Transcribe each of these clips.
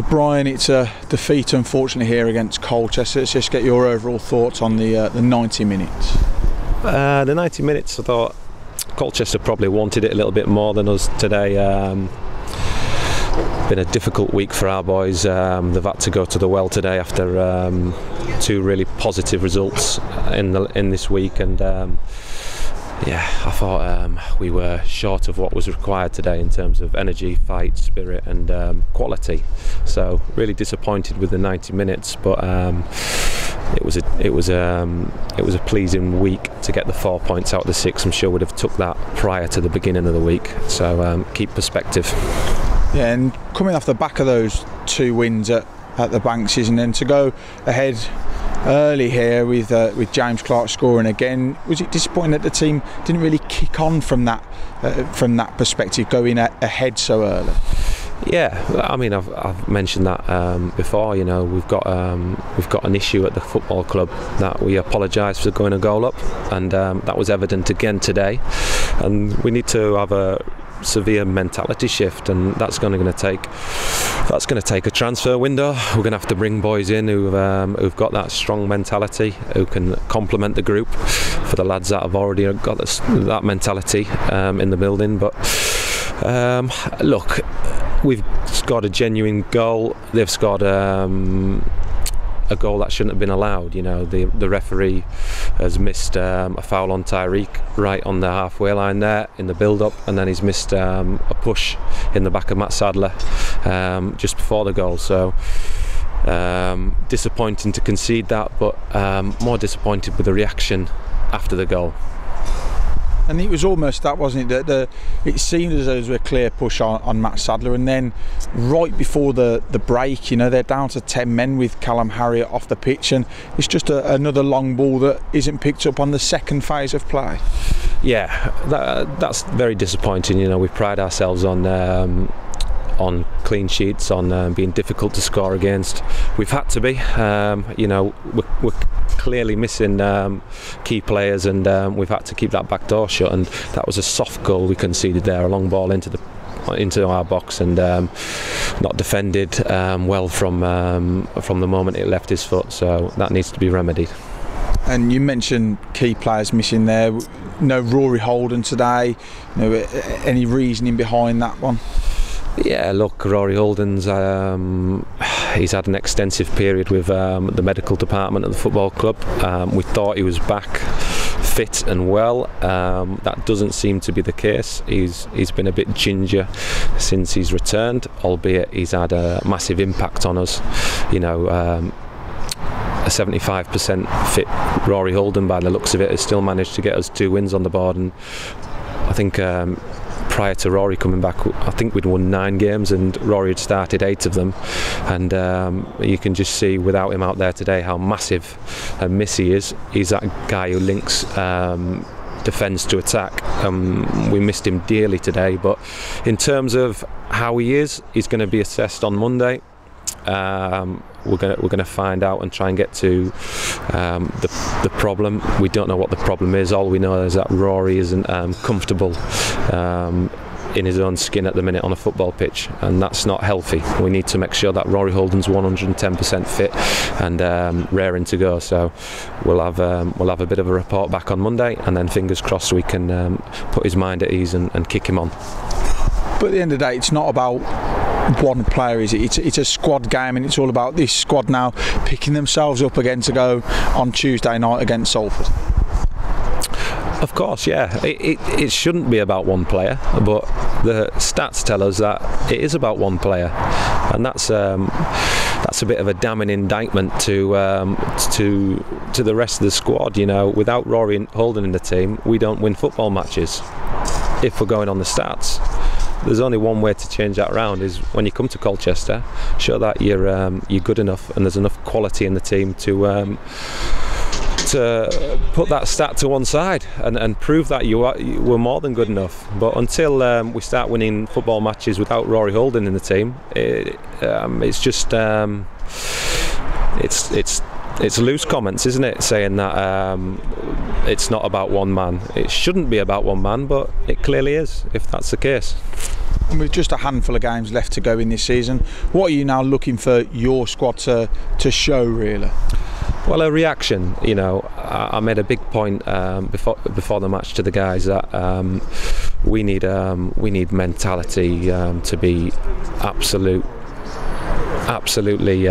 Brian, it's a defeat unfortunately here against Colchester. Let's just get your overall thoughts on the 90 minutes. The 90 minutes, I thought Colchester probably wanted it a little bit more than us today. Been a difficult week for our boys. They've had to go to the well today after two really positive results in this week, and yeah, I thought we were short of what was required today in terms of energy, fight, spirit and quality. So really disappointed with the 90 minutes, but it was a pleasing week to get the 4 points out of the 6. I'm sure we'd have took that prior to the beginning of the week. So keep perspective. Yeah, and coming off the back of those 2 wins at the Bankses, and then to go ahead early here with James Clark scoring again, was it disappointing that the team didn't really kick on from that perspective, going ahead so early? Yeah, I mean, I've mentioned that before. You know, we've got an issue at the football club that we apologise for going a goal up, and that was evident again today. And we need to have a severe mentality shift, and that's going to take a transfer window. We're going to have to bring boys in who've got that strong mentality, who can complement the group. For the lads that have already got that mentality in the building, but look, we've scored a genuine goal. They've scored a goal that shouldn't have been allowed. You know, the referee has missed a foul on Tyreek right on the halfway line there in the build-up, and then he's missed a push in the back of Matt Sadler just before the goal. So disappointing to concede that, but more disappointed with the reaction after the goal. And it was almost that, wasn't it? That it seemed as though there was a clear push on Matt Sadler, and then right before the break, you know, they're down to 10 men with Callum Harvey off the pitch, and it's just another long ball that isn't picked up on the second phase of play. Yeah, that's very disappointing. You know, we pride ourselves on clean sheets, on being difficult to score against. We've had to be. You know, we're clearly missing key players, and we've had to keep that back door shut, and that was a soft goal we conceded there, a long ball into our box, and not defended well from the moment it left his foot. So that needs to be remedied. And you mentioned key players missing there. No Rory Holden today. You know, any reasoning behind that one? Yeah, look, Rory Holden's he's had an extensive period with the medical department at the football club. We thought he was back fit and well. That doesn't seem to be the case. He's been a bit ginger since he's returned, albeit he's had a massive impact on us. You know, a 75% fit Rory Holden, by the looks of it, has still managed to get us 2 wins on the board, and I think prior to Rory coming back, I think we'd won 9 games and Rory had started 8 of them, and you can just see without him out there today how massive a miss he is. He's that guy who links defence to attack. We missed him dearly today, but in terms of how he is, he's going to be assessed on Monday. We're going to find out and try and get to the problem. We don't know what the problem is. All we know is that Rory isn't comfortable in his own skin at the minute on a football pitch, and that's not healthy. We need to make sure that Rory Holden's 110% fit and raring to go. So we'll have a bit of a report back on Monday, and then fingers crossed we can put his mind at ease and kick him on. But at the end of the day, it's not about one player, is it? It's a squad game, and it's all about this squad now picking themselves up again to go on Tuesday night against Salford. Of course, yeah. It shouldn't be about one player, but the stats tell us that it is about one player, and that's a bit of a damning indictment to the rest of the squad. You know, without Rory Holden in the team, we don't win football matches. If we're going on the stats, there's only one way to change that around, is when you come to Colchester, show that you're good enough and there's enough quality in the team to put that stat to one side and prove that you were more than good enough. But until we start winning football matches without Rory Holden in the team, it's just it's loose comments, isn't it, saying that it's not about one man. It shouldn't be about one man, but it clearly is, if that's the case. And with just a handful of games left to go in this season, what are you now looking for your squad to show, really? Well, a reaction. You know, I made a big point before the match to the guys that we need mentality to be absolutely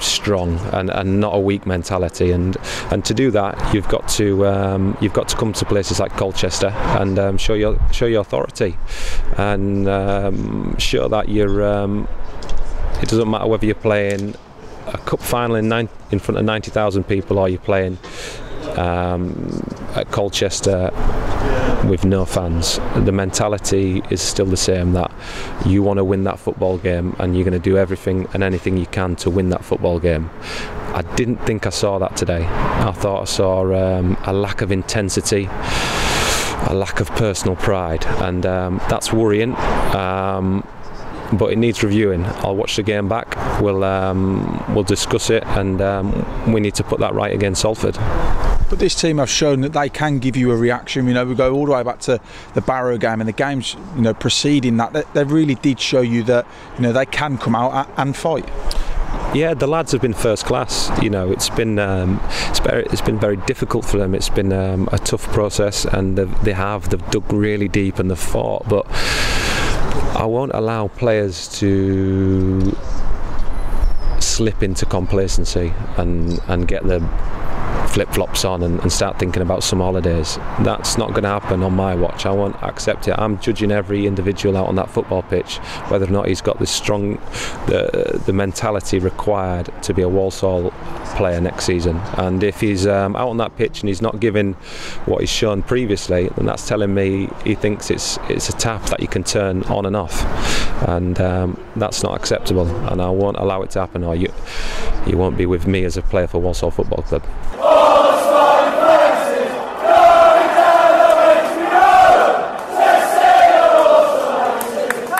strong and not a weak mentality, and to do that you've got to come to places like Colchester and show your authority and show that you're it doesn't matter whether you're playing a cup final in front of 90,000 people or you're playing at Colchester with no fans. The mentality is still the same, that you want to win that football game and you're going to do everything and anything you can to win that football game. I didn't think I saw that today. I thought I saw a lack of intensity, a lack of personal pride, and that's worrying. But it needs reviewing. I'll watch the game back. We'll discuss it, and we need to put that right against Salford. But this team have shown that they can give you a reaction. You know, we go all the way back to the Barrow game and the games, you know, preceding that. They really did show you that, you know, they can come out and fight. Yeah, the lads have been first class. You know, it's been very difficult for them. It's been a tough process, and they've dug really deep and they've fought. But I won't allow players to slip into complacency and get the flip-flops on and start thinking about some holidays. That's not going to happen on my watch. I won't accept it. I'm judging every individual out on that football pitch, whether or not he's got this strong the mentality required to be a Walsall player next season. And if he's out on that pitch and he's not giving what he's shown previously, then that's telling me he thinks it's a tap that you can turn on and off, and that's not acceptable, and I won't allow it to happen, or you won't be with me as a player for Walsall Football Club.